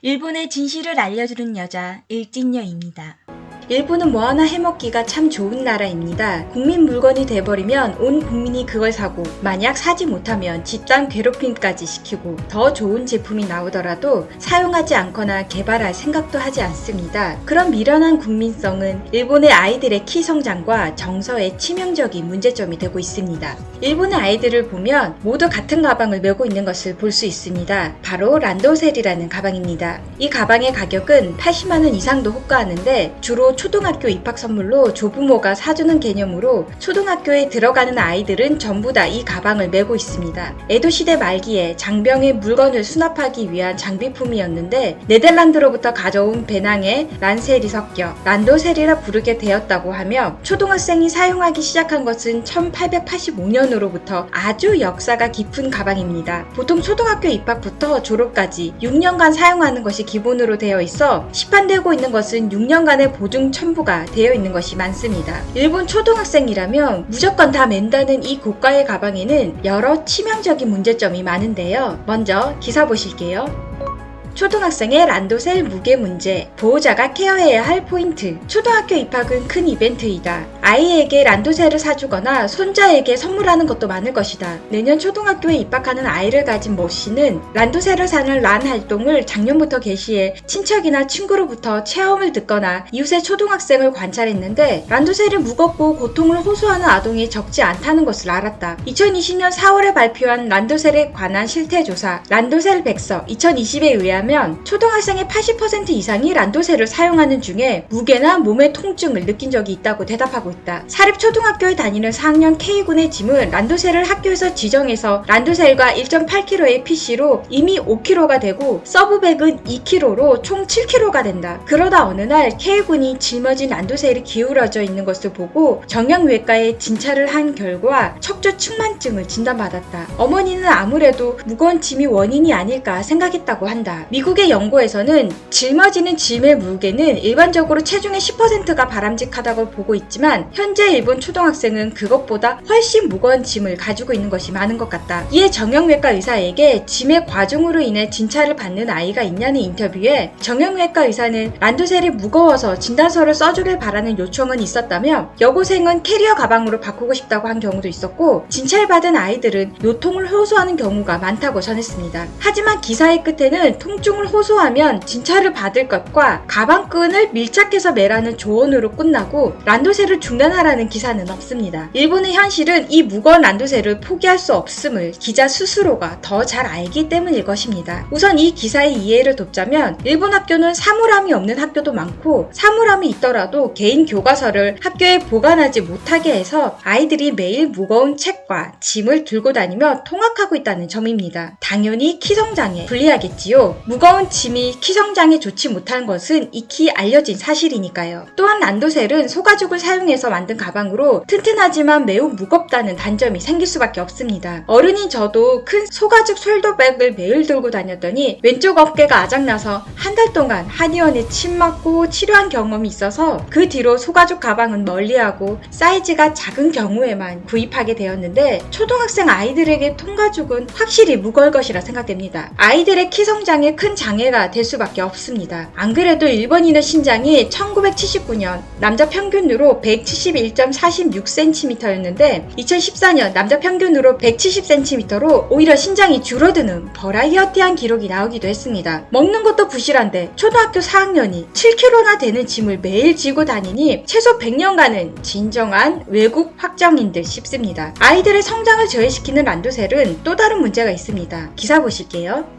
일본의 진실을 알려주는 여자 일진녀입니다. 일본은 뭐하나 해먹기가 참 좋은 나라입니다. 국민 물건이 돼버리면 온 국민이 그걸 사고, 만약 사지 못하면 집단 괴롭힘까지 시키고, 더 좋은 제품이 나오더라도 사용하지 않거나 개발할 생각도 하지 않습니다. 그런 미련한 국민성은 일본의 아이들의 키 성장과 정서에 치명적인 문제점이 되고 있습니다. 일본의 아이들을 보면 모두 같은 가방을 메고 있는 것을 볼 수 있습니다. 바로 란도셀이라는 가방입니다. 이 가방의 가격은 80만원 이상도 호가하는데, 주로 초등학교 입학 선물로 조부모가 사주는 개념으로 초등학교에 들어가는 아이들은 전부 다 이 가방을 메고 있습니다. 에도시대 말기에 장병의 물건을 수납하기 위한 장비품이었는데, 네덜란드로부터 가져온 배낭에 란셀이 섞여 란도셀이라 부르게 되었다고 하며, 초등학생이 사용하기 시작한 것은 1885년으로부터 아주 역사가 깊은 가방입니다. 보통 초등학교 입학부터 졸업까지 6년간 사용하는 것이 기본으로 되어 있어 시판되고 있는 것은 6년간의 보증 첨부가 되어 있는 것이 많습니다. 일본 초등학생이라면 무조건 다 맨다는 이 고가의 가방에는 여러 치명적인 문제점이 많은데요. 먼저 기사 보실게요. 초등학생의 란도셀 무게 문제, 보호자가 케어해야 할 포인트. 초등학교 입학은 큰 이벤트이다. 아이에게 란도셀을 사주거나 손자에게 선물하는 것도 많을 것이다. 내년 초등학교에 입학하는 아이를 가진 모 씨는 란도셀을 사는 란 활동을 작년부터 개시해 친척이나 친구로부터 체험을 듣거나 이웃의 초등학생을 관찰했는데, 란도셀이 무겁고 고통을 호소하는 아동이 적지 않다는 것을 알았다. 2020년 4월에 발표한 란도셀에 관한 실태조사 란도셀 백서 2020에 의하면 초등학생의 80% 이상이 란도셀을 사용하는 중에 무게나 몸의 통증을 느낀 적이 있다고 대답하고 있다. 사립초등학교에 다니는 4학년 K군의 짐은 란도셀을 학교에서 지정해서 란도셀과 1.8kg의 PC로 이미 5kg가 되고, 서브백은 2kg로 총 7kg가 된다. 그러다 어느 날 K군이 짊어진 란도셀이 기울어져 있는 것을 보고 정형외과에 진찰을 한 결과 척추측만증을 진단받았다. 어머니는 아무래도 무거운 짐이 원인이 아닐까 생각했다고 한다. 미국의 연구에서는 짊어지는 짐의 무게는 일반적으로 체중의 10%가 바람직하다고 보고 있지만, 현재 일본 초등학생은 그것보다 훨씬 무거운 짐을 가지고 있는 것이 많은 것 같다. 이에 정형외과 의사에게 짐의 과중으로 인해 진찰을 받는 아이가 있냐는 인터뷰에 정형외과 의사는 란도셀이 무거워서 진단서를 써주길 바라는 요청은 있었다며, 여고생은 캐리어 가방으로 바꾸고 싶다고 한 경우도 있었고, 진찰받은 아이들은 요통을 호소하는 경우가 많다고 전했습니다. 하지만 기사의 끝에는 통증을 호소하면 진찰을 받을 것과 가방끈을 밀착해서 매라는 조언으로 끝나고 란도셀을 중단하라는 기사는 없습니다. 일본의 현실은 이 무거운 란도셀을 포기할 수 없음을 기자 스스로가 더 잘 알기 때문일 것입니다. 우선 이 기사의 이해를 돕자면, 일본 학교는 사물함이 없는 학교도 많고, 사물함이 있더라도 개인 교과서를 학교에 보관하지 못하게 해서 아이들이 매일 무거운 책과 짐을 들고 다니며 통학하고 있다는 점입니다. 당연히 키성장애 불리하겠지요. 무거운 짐이 키성장에 좋지 못한 것은 익히 알려진 사실이니까요. 또한 란도셀은 소가죽을 사용해서 만든 가방으로 튼튼하지만 매우 무겁다는 단점이 생길 수밖에 없습니다. 어른인 저도 큰 소가죽 숄더백을 매일 들고 다녔더니 왼쪽 어깨가 아작나서 한 달 동안 한의원에 침 맞고 치료한 경험이 있어서 그 뒤로 소가죽 가방은 멀리하고 사이즈가 작은 경우에만 구입하게 되었는데, 초등학생 아이들에게 통가죽은 확실히 무거울 것이라 생각됩니다. 아이들의 키성장에 큰 장애가 될 수밖에 없습니다. 안 그래도 일본인의 신장이 1979년 남자 평균으로 171.46cm였는데 2014년 남자 평균으로 170cm로 오히려 신장이 줄어드는 버라이어티한 기록이 나오기도 했습니다. 먹는 것도 부실한데 초등학교 4학년이 7kg나 되는 짐을 매일 지고 다니니 최소 100년간은 진정한 외국 확정인 듯 싶습니다. 아이들의 성장을 저해시키는 란도셀은 또 다른 문제가 있습니다. 기사 보실게요.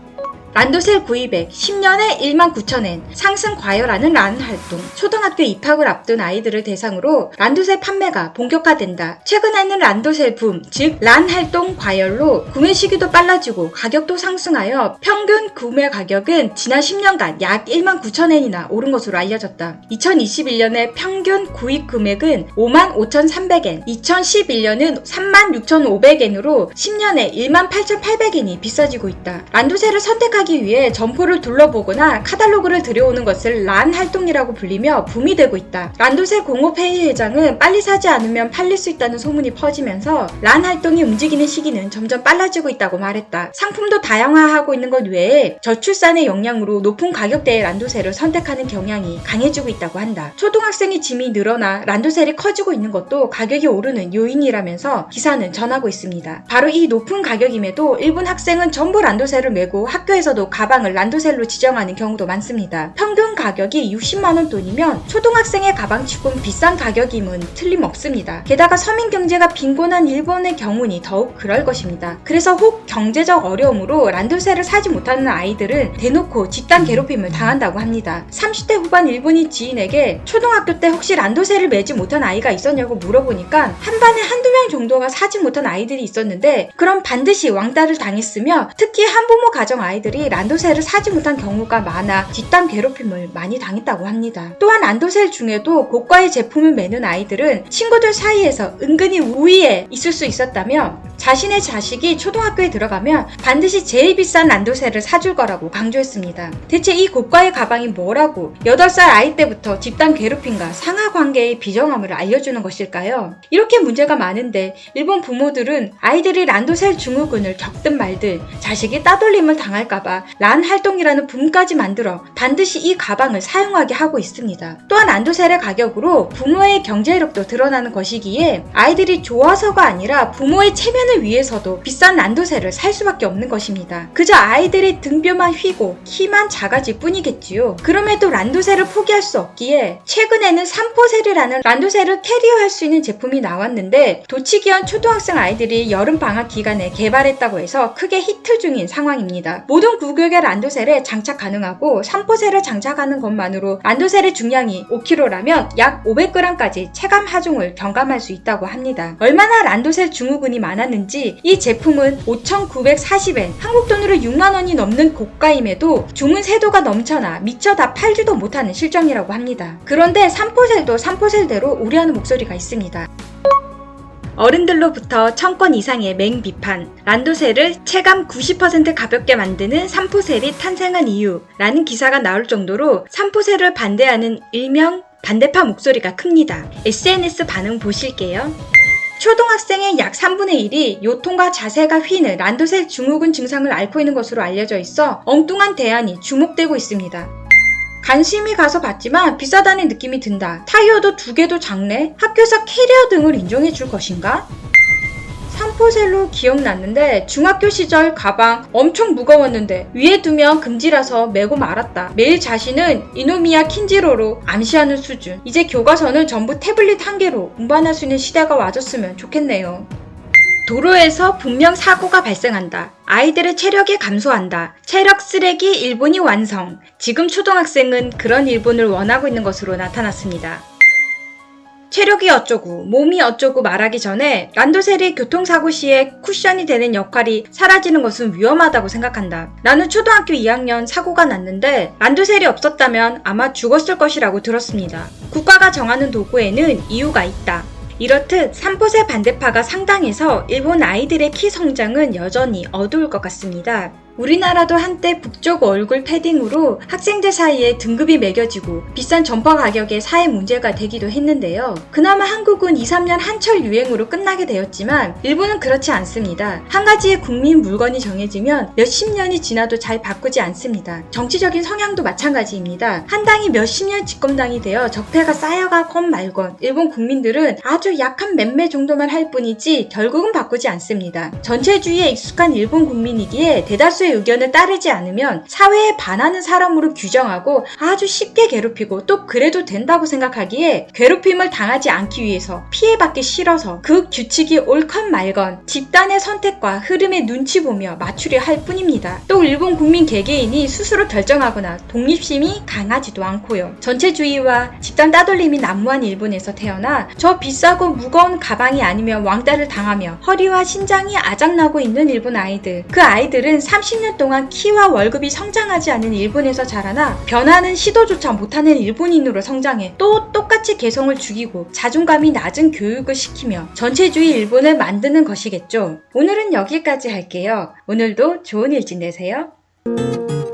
란도셀 구입액 10년에 19,000엔 상승 과열하는 란 활동. 초등학교 입학을 앞둔 아이들을 대상으로 란도셀 판매가 본격화된다. 최근에는 란도셀 붐, 즉 란 활동 과열로 구매 시기도 빨라지고 가격도 상승하여 평균 구매 가격은 지난 10년간 약 19,000엔이나 오른 것으로 알려졌다. 2021년에 평균 구입 금액은 55,300엔, 2011년은 36,500엔으로 10년에 18,800엔이 비싸지고 있다. 란도셀을 선택하기 이동하기 위해 점포를 둘러보거나 카탈로그를 들여오는 것을 란 활동이라고 불리며 붐이 되고 있다. 란도셀 공업회의 회장은 빨리 사지 않으면 팔릴 수 있다는 소문이 퍼지면서 란 활동이 움직이는 시기는 점점 빨라지고 있다고 말했다. 상품도 다양화하고 있는 것 외에 저출산의 영향으로 높은 가격대의 란도셀을 선택하는 경향이 강해지고 있다고 한다. 초등학생의 짐이 늘어나 란도셀이 커지고 있는 것도 가격이 오르는 요인이라면서 기사는 전하고 있습니다. 바로 이 높은 가격임에도 일본 학생은 전부 란도셀을 메고 학교에서도 가방을 란도셀로 지정하는 경우도 많습니다. 평균 가격이 60만원 돈이면 초등학생의 가방치곤 비싼 가격임은 틀림없습니다. 게다가 서민 경제가 빈곤한 일본의 경우니 더욱 그럴 것입니다. 그래서 혹 경제적 어려움으로 란도셀을 사지 못하는 아이들은 대놓고 집단 괴롭힘을 당한다고 합니다. 30대 후반 일본인 지인에게 초등학교 때 혹시 란도셀을 매지 못한 아이가 있었냐고 물어보니까 한 반에 한두 명 정도가 사지 못한 아이들이 있었는데 그럼 반드시 왕따를 당했으며 특히 한부모 가정 아이들이 란도셀을 사지 못한 경우가 많아 집단 괴롭힘을 많이 당했다고 합니다. 또한 란도셀 중에도 고가의 제품을 매는 아이들은 친구들 사이에서 은근히 우위에 있을 수 있었다며 자신의 자식이 초등학교에 들어가면 반드시 제일 비싼 란도셀을 사줄 거라고 강조했습니다. 대체 이 고가의 가방이 뭐라고 8살 아이 때부터 집단 괴롭힘과 상하 관계의 비정함을 알려주는 것일까요? 이렇게 문제가 많은데 일본 부모들은 아이들이 란도셀 증후군을 겪든 말든 자식이 따돌림을 당할까봐 란 활동이라는 붐까지 만들어 반드시 이 가방을 사용하게 하고 있습니다. 또한 란도셀의 가격으로 부모의 경제력도 드러나는 것이기에 아이들이 좋아서가 아니라 부모의 체면을 위해서도 비싼 란도셀을 살 수밖에 없는 것입니다. 그저 아이들의 등뼈만 휘고 키만 작아질 뿐이겠지요. 그럼에도 란도셀을 포기할 수 없기에 최근에는 삼포셀이라는 란도셀을 캐리어할 수 있는 제품이 나왔는데 도치기현 초등학생 아이들이 여름 방학 기간에 개발했다고 해서 크게 히트 중인 상황입니다. 모든 구격의 란도셀에 장착 가능하고 삼포셀을 장착하는 것만으로 란도셀의 중량이 5kg라면 약 500g까지 체감 하중을 경감할 수 있다고 합니다. 얼마나 란도셀 증후군이 많았는지 이 제품은 5,940엔, 한국 돈으로 6만원이 넘는 고가임에도 주문 세도가 넘쳐나 미처 다 팔지도 못하는 실정이라고 합니다. 그런데 삼포셀도 삼포셀대로 우려하는 목소리가 있습니다. 어른들로부터 1000건 이상의 맹비판, 란도셀을 체감 90% 가볍게 만드는 삼포셀이 탄생한 이유라는 기사가 나올 정도로 삼포셀을 반대하는 일명 반대파 목소리가 큽니다. SNS 반응 보실게요. 초등학생의 약 3분의 1이 요통과 자세가 휘는 란도셀 증후군 증상을 앓고 있는 것으로 알려져 있어 엉뚱한 대안이 주목되고 있습니다. 관심이 가서 봤지만 비싸다는 느낌이 든다. 타이어도 2개도 작네? 학교에서 캐리어 등을 인정해 줄 것인가? 삼포셀로 기억났는데 중학교 시절 가방 엄청 무거웠는데 위에 두면 금지라서 메고 말았다. 매일 자신은 이노미야 킨지로로 암시하는 수준. 이제 교과서는 전부 태블릿 1개로 운반할 수 있는 시대가 와줬으면 좋겠네요. 도로에서 분명 사고가 발생한다. 아이들의 체력이 감소한다. 체력 쓰레기 일본이 완성. 지금 초등학생은 그런 일본을 원하고 있는 것으로 나타났습니다. 체력이 어쩌고 몸이 어쩌고 말하기 전에 란도셀이 교통사고 시에 쿠션이 되는 역할이 사라지는 것은 위험하다고 생각한다. 나는 초등학교 2학년 사고가 났는데 란도셀이 없었다면 아마 죽었을 것이라고 들었습니다. 국가가 정하는 도구에는 이유가 있다. 이렇듯 삼포셀 반대파가 상당해서 일본 아이들의 키 성장은 여전히 어두울 것 같습니다. 우리나라도 한때 북쪽 얼굴 패딩으로 학생들 사이에 등급이 매겨지고 비싼 점퍼 가격에 사회 문제가 되기도 했는데요. 그나마 한국은 2-3년 한철 유행으로 끝나게 되었지만 일본은 그렇지 않습니다. 한 가지의 국민 물건이 정해지면 몇십 년이 지나도 잘 바꾸지 않습니다. 정치적인 성향도 마찬가지입니다. 한 당이 몇십 년 집권당이 되어 적폐가 쌓여가건 말건 일본 국민들은 아주 약한 몇몇 정도만 할 뿐이지 결국은 바꾸지 않습니다. 전체주의에 익숙한 일본 국민이기에 대다수의 의견을 따르지 않으면 사회에 반하는 사람으로 규정하고 아주 쉽게 괴롭히고 또 그래도 된다고 생각하기에 괴롭힘을 당하지 않기 위해서 피해받기 싫어서 그 규칙이 옳건 말건 집단의 선택과 흐름에 눈치 보며 맞추려 할 뿐입니다. 또 일본 국민 개개인이 스스로 결정하거나 독립심이 강하지도 않고요. 전체주의와 집단 따돌림이 난무한 일본에서 태어나 저 비싸고 무거운 가방이 아니면 왕따를 당하며 허리와 신장이 아작나고 있는 일본 아이들. 그 아이들은 30년 동안 키와 월급이 성장하지 않은 일본에서 자라나 변하는 시도조차 못하는 일본인으로 성장해 또 똑같이 개성을 죽이고 자존감이 낮은 교육을 시키며 전체주의 일본을 만드는 것이겠죠. 오늘은 여기까지 할게요. 오늘도 좋은 일진 되세요. 니다